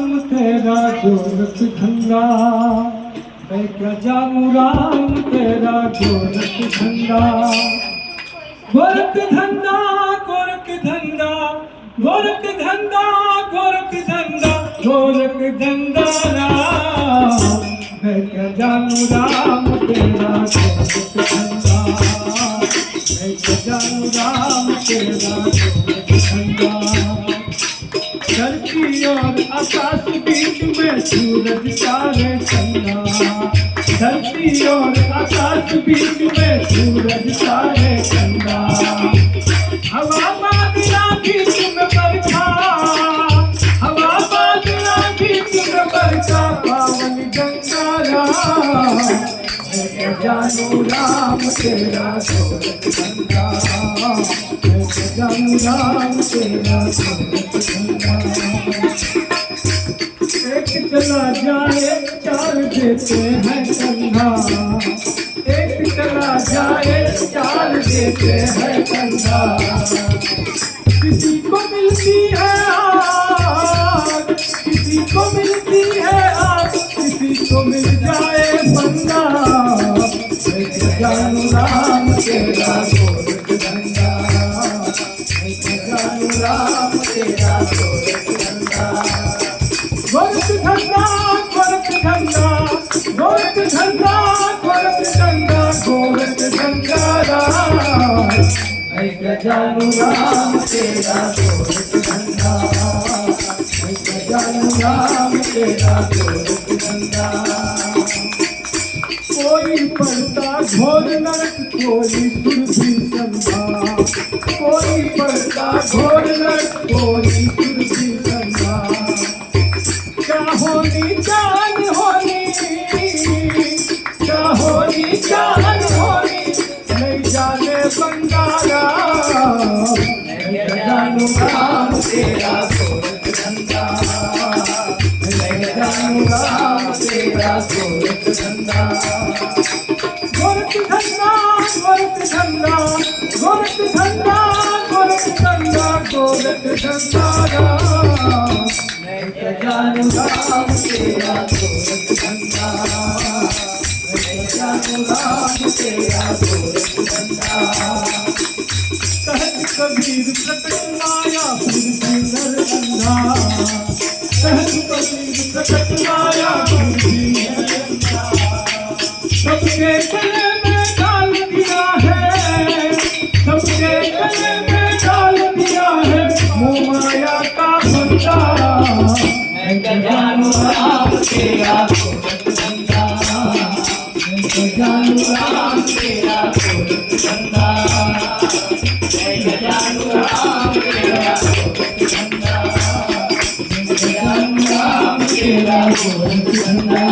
राम तेरा गोरख धंधा, मैं क्या जानू राम तेरा गोरख धंधा। गोरख धंधा गोरख धंधा गोरख धंधा गोरख धंधा गोरख धंधा राम, मैं क्या जानू राम तेरा गोरख धंधा, मैं क्या जानू राम तेरा गोरख धंधा। धरती और आकाश बीच में सूरज तारे चंदा, धरती और आकाश बीच में सूरज तारे चंदा। हवा बादला बीच में बरखा, हवा बादला बीच में बरखा, पावन गंगा राम, मैं क्या जानू राम तेरा गोरख धंधा, मैं क्या जानू राम तेरा गोरख धंधा। एक चला जाए चार देते हैं कंधा, एक चला जाए चार देते हैं कंधा। किसी को मिलती है आग, किसी को मिलती है आग, किसी को मिल जाए बंदा, मैं क्या जानू राम तेरा गोरख धंधा, मैं क्या जानू राम तेरा गोरख धंधा। गोरख धंधा गोरख धंधा गोरख धंधा गोरख धंधा गोरख धंधा राम, मैं क्या जानू राम तेरा गोरख धंधा, मैं क्या जानू राम तेरा गोरख धंधा। कोई पढ़ता घोर नरक कोई सुरभि संधा, कोई पढ़ता घोर नरक कोई सुरभि संधा। क्या होनी जान होनी, क्या होनी जान होनी, नहीं जाने बंगारा, मैं क्या जानू राम तेरा गोरख धंधा, मैं क्या जानू राम तेरा गोरख धंधा। गोरख धंधा गोरख धंधा गोरख धंधा गोरख धंधा गोरख धंधा राम, मैं क्या जानू राम तेरा गोरख धंधा, मैं क्या जानू राम तेरा गोरख धंधा। कहत कबीर प्रकट माया फिर भी नर अंधा, कहत कबीर प्रकट माया फिर भी नर अंधा। सबके गले में डाल दिया है, सबके गले में डाल दिया है मोह माया का बंदा, मैं क्या जानू राम तेरा गोरख धंधा, मैं क्या जानू राम तेरा गोरख धंधा, मैं क्या जानू राम तेरा गोरख धंधा, मैं क्या जानू राम तेरा गोरख धंधा।